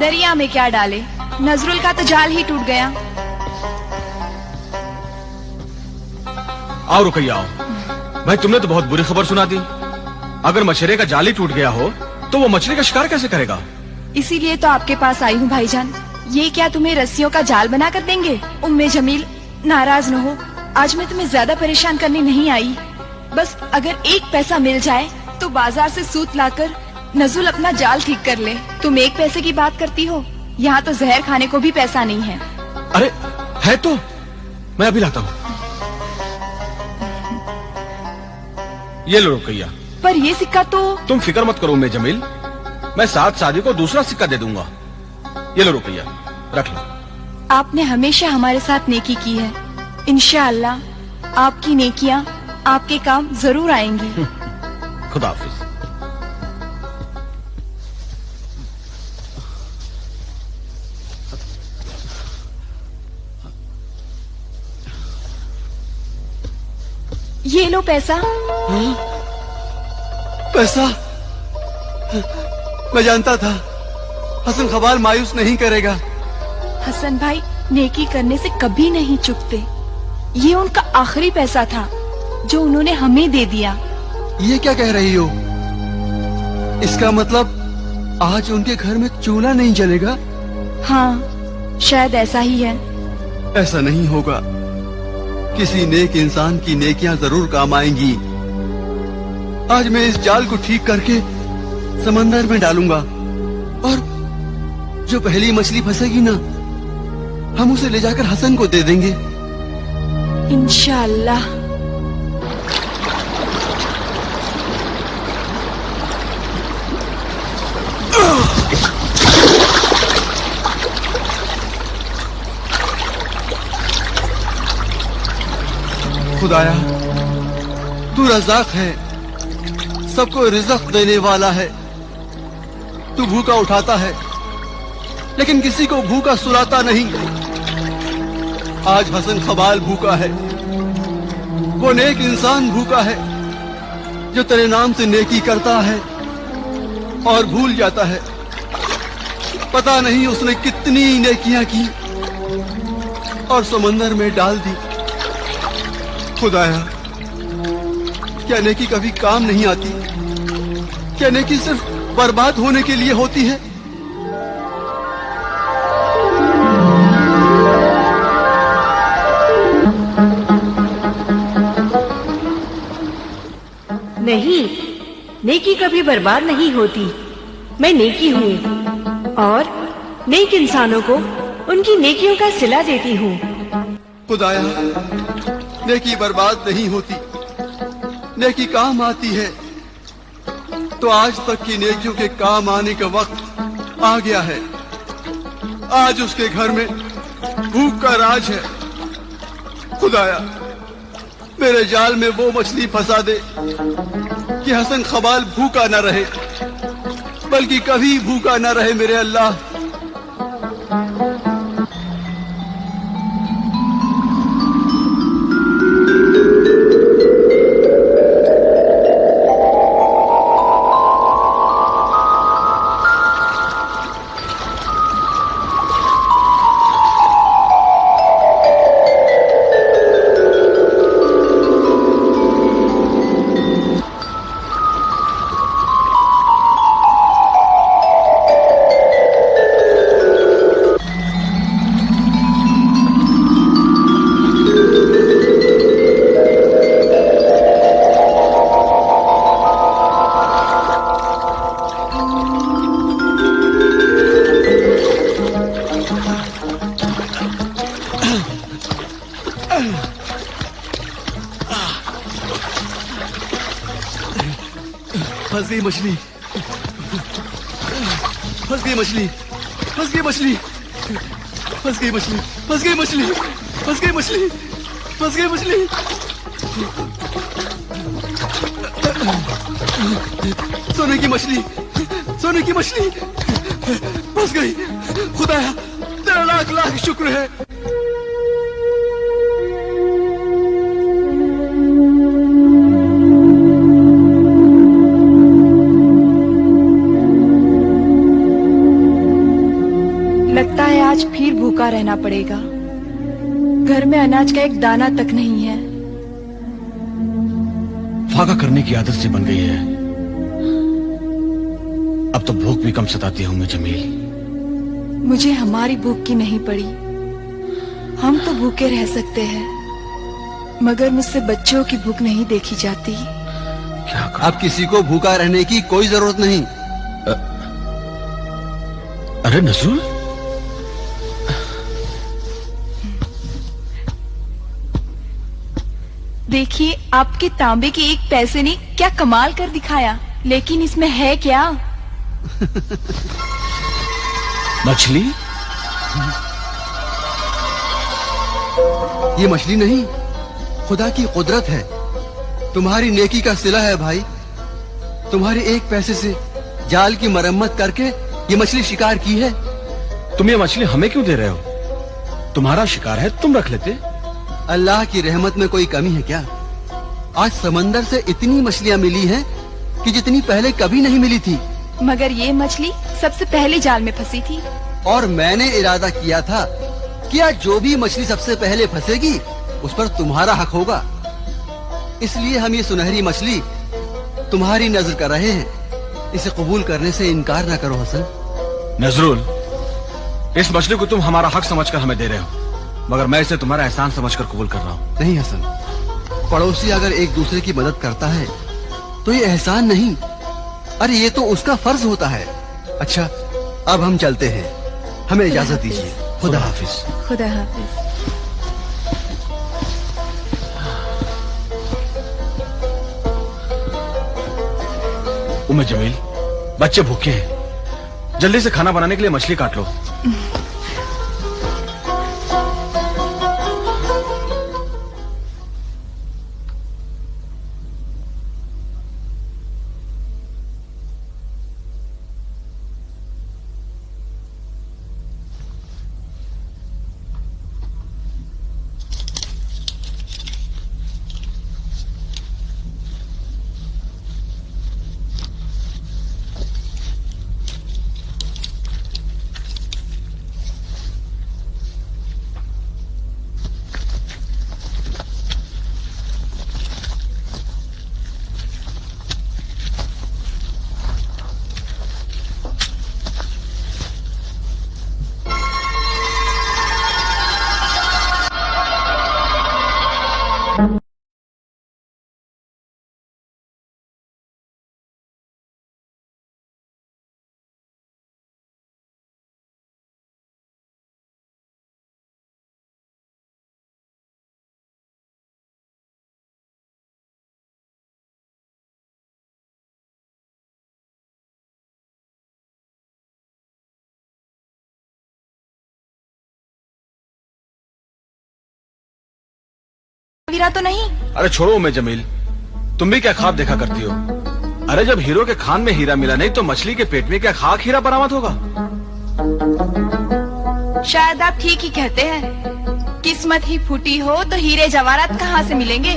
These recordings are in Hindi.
दरिया में क्या डाले, नजरुल का तो जाल ही टूट गया। आओ रुकैया आओ। भाई तुमने तो बहुत बुरी खबर सुना दी। अगर मछली का जाल ही टूट गया हो तो वो मछली का शिकार कैसे करेगा? इसीलिए तो आपके पास आई हूँ भाईजान। ये क्या तुम्हें रस्सियों का जाल बना कर देंगे? उम्मे जमील नाराज न हो, आज मैं तुम्हें ज्यादा परेशान करने नहीं आई। बस अगर एक पैसा मिल जाए तो बाजार से सूत लाकर नजुल अपना जाल ठीक कर ले। तुम एक पैसे की बात करती हो, यहाँ तो जहर खाने को भी पैसा नहीं है। अरे है तो मैं अभी लाता हूँ। ये लो रुकैया। पर ये सिक्का तो। तुम फिक्र मत करो उम्मे जमील, मैं साथ शादी को दूसरा सिक्का दे दूंगा। ये लो रुकैया, रख लो। आपने हमेशा हमारे साथ नेकी की है। इंशाअल्लाह आपकी नेकियां आपके काम जरूर आएंगी। खुदा हाफिज। ये लो पैसा। पैसा? मैं जानता था हसन खबाल मायूस नहीं करेगा। हसन भाई नेकी करने से कभी नहीं चुकते। ये उनका आखिरी पैसा था जो उन्होंने हमें दे दिया। ये क्या कह रही हो? इसका मतलब आज उनके घर में चूल्हा नहीं जलेगा? हाँ, शायद ऐसा ही है। ऐसा नहीं होगा। किसी नेक इंसान की नेकियां जरूर काम आएंगी। आज मैं इस जाल को ठीक करके समंदर में डालूंगा और जो पहली मछली फंसेगी ना, हम उसे ले जाकर हसन को दे देंगे। इंशाअल्लाह। खुदाया, तू रज़ाक है, सबको रिज़्क़ देने वाला है। तू भूखा उठाता है लेकिन किसी को भूखा सुलाता नहीं। आज हसन खबाल भूखा है, वो नेक इंसान भूखा है जो तेरे नाम से नेकी करता है और भूल जाता है। पता नहीं उसने कितनी नेकियां की और समंदर में डाल दी। खुदाया, क्या नेकी कभी काम नहीं आती? क्या नेकी सिर्फ बर्बाद होने के लिए होती है? नहीं, नेकी कभी बर्बाद नहीं होती। मैं नेकी हूँ और नेक इंसानों को उनकी नेकियों का सिला देती हूँ। खुदाया, नेकी बर्बाद नहीं होती, नेकी काम आती है। तो आज तक की नेकियों के काम आने का वक्त आ गया है। आज उसके घर में भूख का राज है। खुदाया, मेरे जाल में वो मछली फंसा दे कि हसन खबाल भूखा न रहे, बल्कि कभी भूखा न रहे मेरे अल्लाह। फंस गई मछली, फंस गई मछली, फंस गई मछली, फंस गई मछली, फंस गई मछली, फंस गई मछली, फंस गई मछली। सोने की मछली, सोने की मछली फंस गई। खुदाया, तेरा लाख लाख शुक्र है। लगता है आज फिर भूखा रहना पड़ेगा। घर में अनाज का एक दाना तक नहीं है। फाका करने की आदत से बन गई है। अब तो भूख भी कम सताती है उम्मे जमील। मुझे हमारी भूख की नहीं पड़ी। हम तो भूखे रह सकते हैं, मगर मुझसे बच्चों की भूख नहीं देखी जाती। क्या कर... अब किसी को भूखा रहने की कोई जरूरत नहीं। अरे नजरुल, देखिए, आपके तांबे के एक पैसे ने क्या कमाल कर दिखाया। लेकिन इसमें है क्या? मछली? ये मछली नहीं, खुदा की कुदरत है। तुम्हारी नेकी का सिला है भाई। तुम्हारे एक पैसे से जाल की मरम्मत करके ये मछली शिकार की है। तुम ये मछली हमें क्यों दे रहे हो? तुम्हारा शिकार है, तुम रख लेते। अल्लाह की रहमत में कोई कमी है क्या? आज समंदर से इतनी मछलियाँ मिली हैं कि जितनी पहले कभी नहीं मिली थी। मगर ये मछली सबसे पहले जाल में फंसी थी। और मैंने इरादा किया था कि आज जो भी मछली सबसे पहले फंसेगी उस पर तुम्हारा हक होगा। इसलिए हम ये सुनहरी मछली तुम्हारी नजर कर रहे हैं। इसे कबूल करने से इनकार न करो हसन। नजरुल, इस मछली को तुम हमारा हक समझकर हमें दे रहे हो, मगर मैं इसे तुम्हारा एहसान समझकर कबूल कर रहा हूँ। नहीं हसन, पड़ोसी अगर एक दूसरे की मदद करता है तो ये एहसान नहीं, अरे ये तो उसका फर्ज होता है। अच्छा, अब हम चलते हैं, हमें इजाजत दीजिए। खुदा हाफिज। खुदा हाफिज। उम्मे जमील, बच्चे भूखे हैं, जल्दी से खाना बनाने के लिए मछली काट लो। हीरा तो नहीं? अरे छोड़ो उम्मे जमील, तुम भी क्या ख्वाब देखा करती हो? अरे जब हीरो के खान में हीरा मिला नहीं तो मछली के पेट में क्या खाक हीरा बरामद होगा? शायद आप ठीक ही कहते हैं। किस्मत ही फूटी हो तो हीरे जवाहरात कहाँ से मिलेंगे?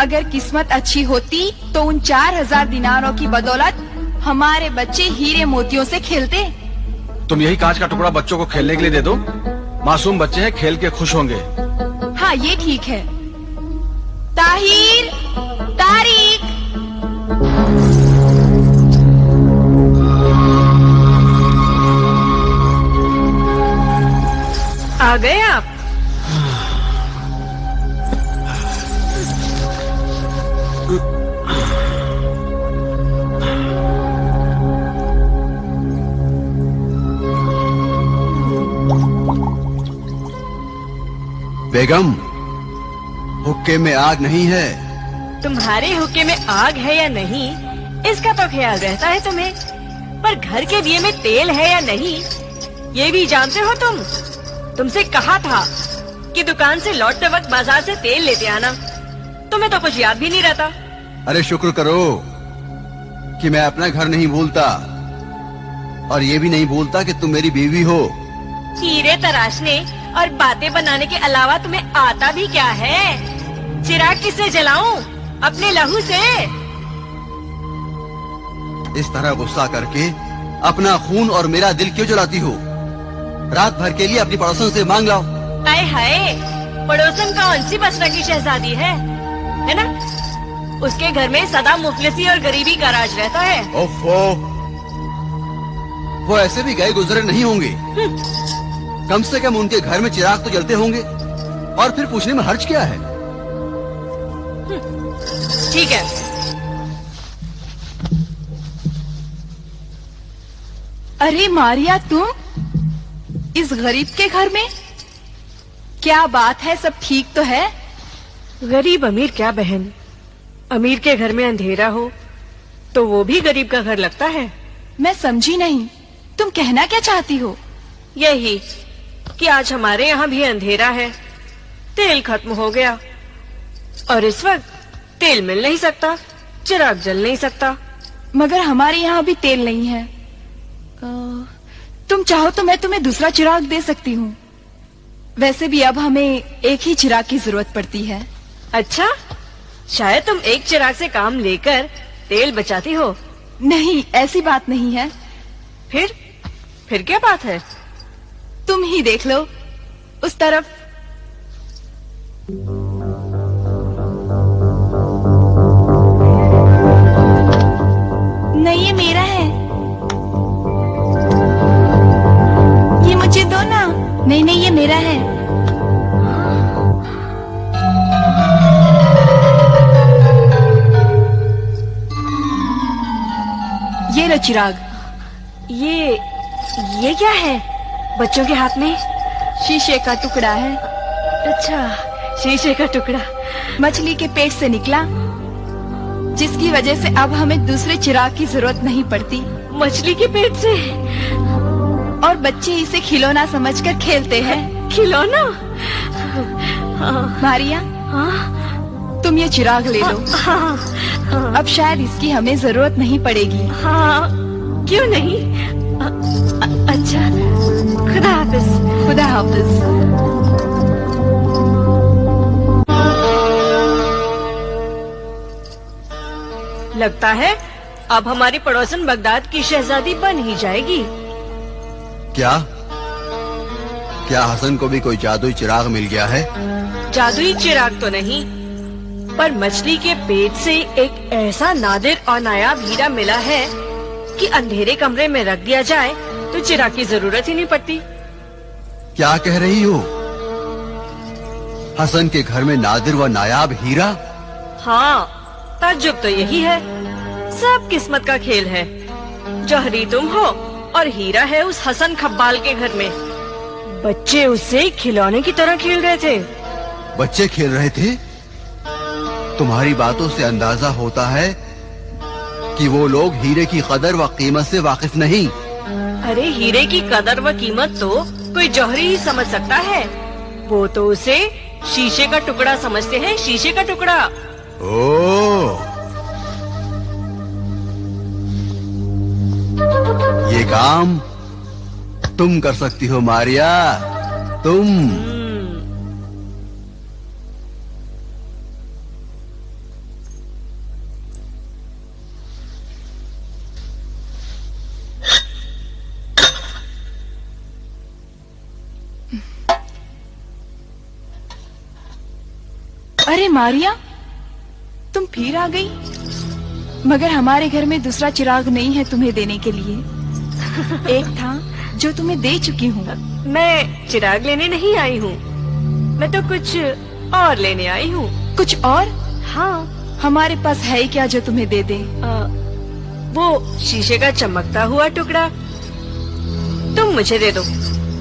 अगर किस्मत अच्छी होती तो उन 4000 दिनारों की बदौलत हमारे बच्चे हीरे मोतियों से खेलते। तुम यही कांच का टुकड़ा बच्चों को खेलने के लिए दे दो। मासूम बच्चे हैं, खेल के खुश होंगे। हाँ, ये ठीक है। ताहिर, तारिक, आ गए आप? बेगम, हुक्के में आग नहीं है। तुम्हारे हुक्के में आग है या नहीं, इसका तो ख्याल रहता है तुम्हें, पर घर के दिए में तेल है या नहीं, ये भी जानते हो तुम। तुमसे कहा था कि दुकान से लौटते वक्त बाजार से तेल लेते आना। तुम्हें तो कुछ याद भी नहीं रहता। अरे शुक्र करो कि मैं अपना घर नहीं भूलता, और ये भी नहीं भूलता कि तुम मेरी बीवी हो। हीरे तराशने और बातें बनाने के अलावा तुम्हें आता भी क्या है? चिराग किससे जलाऊं? अपने लहू से। इस तरह गुस्सा करके अपना खून और मेरा दिल क्यों जलाती हो? रात भर के लिए अपनी पड़ोसन से मांग लाओ। आए हाय, पड़ोसन कौन सी बसरा की शहजादी है ना? उसके घर में सदा मुफलिसी और गरीबी का राज रहता है। ओफो, वो ऐसे भी गए गुजरे नहीं होंगे। कम से कम उनके घर में चिराग तो जलते होंगे, और फिर पूछने में हर्ज क्या है? ठीक है, अरे मारिया, तुम इस गरीब के घर में? क्या बात है, सब ठीक तो है? गरीब अमीर क्या बहन, अमीर के घर में अंधेरा हो तो वो भी गरीब का घर लगता है। मैं समझी नहीं, तुम कहना क्या चाहती हो? यही कि आज हमारे यहाँ भी अंधेरा है, तेल खत्म हो गया और इस वक्त तेल मिल नहीं सकता, चिराग जल नहीं सकता। मगर हमारे यहाँ भी तेल नहीं है। तुम चाहो तो मैं तुम्हें दूसरा चिराग दे सकती हूँ। वैसे भी अब हमें एक ही चिराग की जरूरत पड़ती है। अच्छा, शायद तुम एक चिराग से काम लेकर तेल बचाती हो। नहीं, ऐसी बात नहीं है। फिर क्या बात है? तुम ही देख लो, उस तरफ। नहीं, ये मेरा है। ये मुझे दो ना। नहीं नहीं, ये मेरा है। ये लो चिराग। ये क्या है बच्चों के हाथ में? शीशे का टुकड़ा है। अच्छा, शीशे का टुकड़ा मछली के पेट से निकला, जिसकी वजह से अब हमें दूसरे चिराग की जरूरत नहीं पड़ती। मछली के पेट से? और बच्चे इसे खिलौना समझकर खेलते हैं। खिलौना? मारिया, हाँ, तुम ये चिराग ले लो। हाँ, हाँ, अब शायद इसकी हमें जरूरत नहीं पड़ेगी। हाँ, क्यों नहीं? अच्छा, खुदा हाफिज। खुदा हाफिज। लगता है अब हमारी पड़ोसन बगदाद की शहजादी बन ही जाएगी। क्या हसन को भी कोई जादुई चिराग मिल गया है? जादुई चिराग तो नहीं, पर मछली के पेट से एक ऐसा नादिर और नायाब हीरा मिला है कि अंधेरे कमरे में रख दिया जाए तो चिराग की जरूरत ही नहीं पड़ती। क्या कह रही हो? हसन के घर में नादिर व नायाब हीरा? हाँ, ताज्जुब तो यही है। सब किस्मत का खेल है। जौहरी तुम हो और हीरा है उस हसन खब्बाल के घर में। बच्चे उससे खिलौने की तरह खेल रहे थे। बच्चे खेल रहे थे? तुम्हारी बातों से अंदाजा होता है कि वो लोग हीरे की कदर व कीमत से वाकिफ नहीं। अरे, हीरे की कदर व कीमत तो कोई जौहरी ही समझ सकता है। वो तो उसे शीशे का टुकड़ा समझते हैं, शीशे का टुकड़ा। ओह, ये काम तुम कर सकती हो मारिया, तुम। अरे मारिया, तुम फिर आ गई। मगर हमारे घर में दूसरा चिराग नहीं है तुम्हें देने के लिए। एक था जो तुम्हें दे चुकी हूँ। मैं चिराग लेने नहीं आई हूँ, मैं तो कुछ और लेने आई हूँ। कुछ और? हाँ, हमारे पास है क्या जो तुम्हें दे दे? वो शीशे का चमकता हुआ टुकड़ा। तुम मुझे दे दो,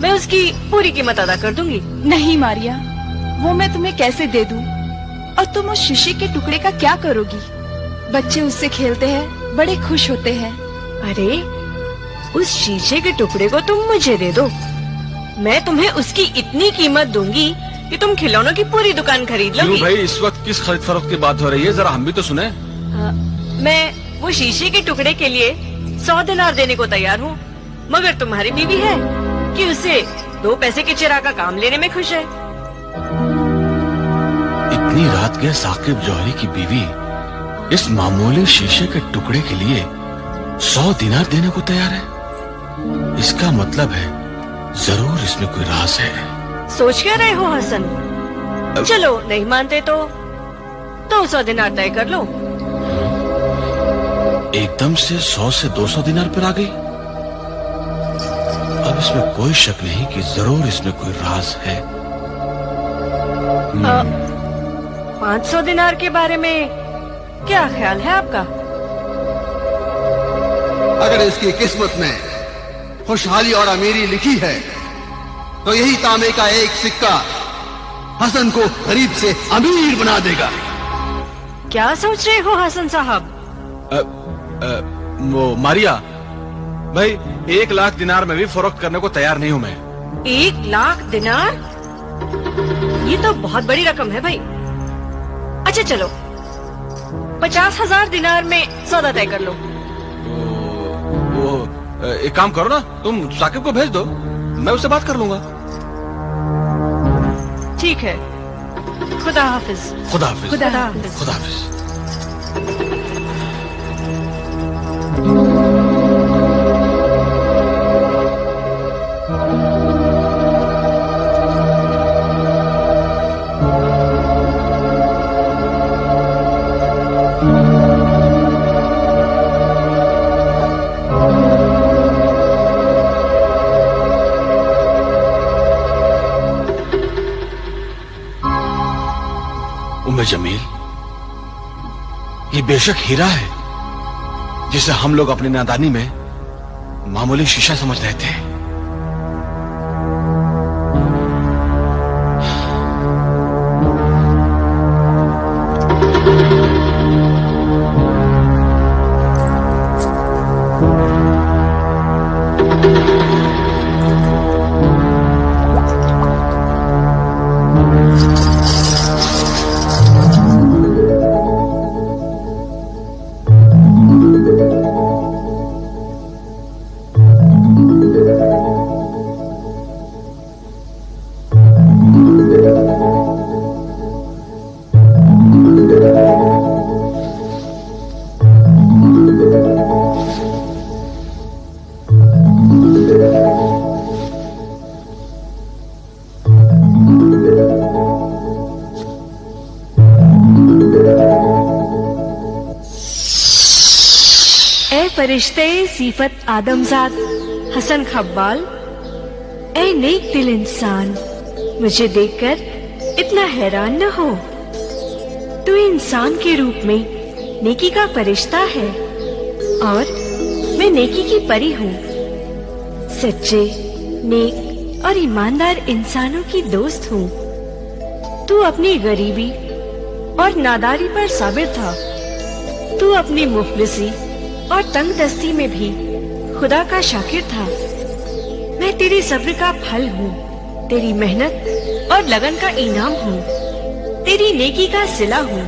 मैं उसकी पूरी कीमत अदा कर दूंगी। नहीं मारिया, वो मैं तुम्हें कैसे दे दूं? और तुम उस शीशे के टुकड़े का क्या करोगी? बच्चे उससे खेलते हैं, बड़े खुश होते हैं। अरे, उस शीशे के टुकड़े को तुम मुझे दे दो, मैं तुम्हें उसकी इतनी कीमत दूंगी कि तुम खिलौनों की पूरी दुकान खरीद लोगी। क्यों भाई, इस वक्त किस खरीद फरोख्त की बात हो रही है? जरा हम भी तो सुने। मैं वो शीशे के टुकड़े के लिए 100 दिनार देने को तैयार हूँ, मगर तुम्हारी बीवी है कि उसे 2 पैसे के चिराग का काम लेने में खुश है। इतनी रात गए साकिब जौहरी की बीवी इस मामूली शीशे के टुकड़े के लिए 100 दिनार देने को तैयार है। इसका मतलब है जरूर इसमें कोई राज है। सोच क्या रहे हो हसन? चलो नहीं मानते तो 200 दिनार तय कर लो। एकदम से 100 से 200 दिनार पर आ गई। अब इसमें कोई शक नहीं कि जरूर इसमें कोई राज है। 500 दिनार के बारे में क्या ख्याल है आपका? अगर इसकी किस्मत में खुशहाली और अमीरी लिखी है तो यही तांबे का एक सिक्का हसन को गरीब से अमीर बना देगा। क्या सोच रहे हो हसन साहब? वो मारिया भाई, 1 लाख दिनार में भी फरोख्त करने को तैयार नहीं हूं मैं। 1 लाख दिनार? ये तो बहुत बड़ी रकम है भाई। अच्छा चलो 50,000 दिनार में सौदा तय कर लो। वो एक काम करो ना, तुम साकिब को भेज दो, मैं उससे बात कर लूंगा। ठीक है, खुदा हाफिज। खुदा हाफिज। खुदा हाफिज। खुदा हाफिज। उम्मे जमील, ये बेशक हीरा है जिसे हम लोग अपनी नादानी में मामूली शीशा समझ रहे थे। फरिश्ते सीफत आदमजाद हसन खब्बाल, ए नेक दिल इंसान, मुझे देखकर इतना हैरान न हो। तू इंसान के रूप में नेकी का फरिश्ता है और मैं नेकी की परी हूँ। सच्चे, नेक और ईमानदार इंसानों की दोस्त हूँ। तू अपनी गरीबी और नादारी पर साबिर था। तू अपनी मुफलिसी और तंग दस्ती में भी खुदा का शाकिर था। मैं तेरे सब्र का फल हूँ, तेरी मेहनत और लगन का इनाम हूँ, तेरी नेकी का सिला हूँ।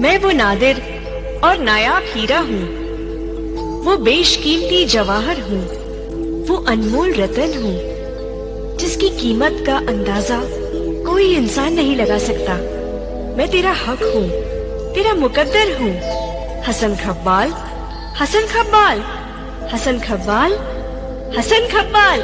मैं वो नादिर और नायाब हीरा हूँ, वो बेशकीमती जवाहर हूँ, वो अनमोल रतन हूँ जिसकी कीमत का अंदाजा कोई इंसान नहीं लगा सकता। मैं तेरा हक हूँ, तेरा मुकद्दर हूँ। हसन खब्बाल, हसन खब्बाल, हसन खब्बाल, हसन खब्बाल।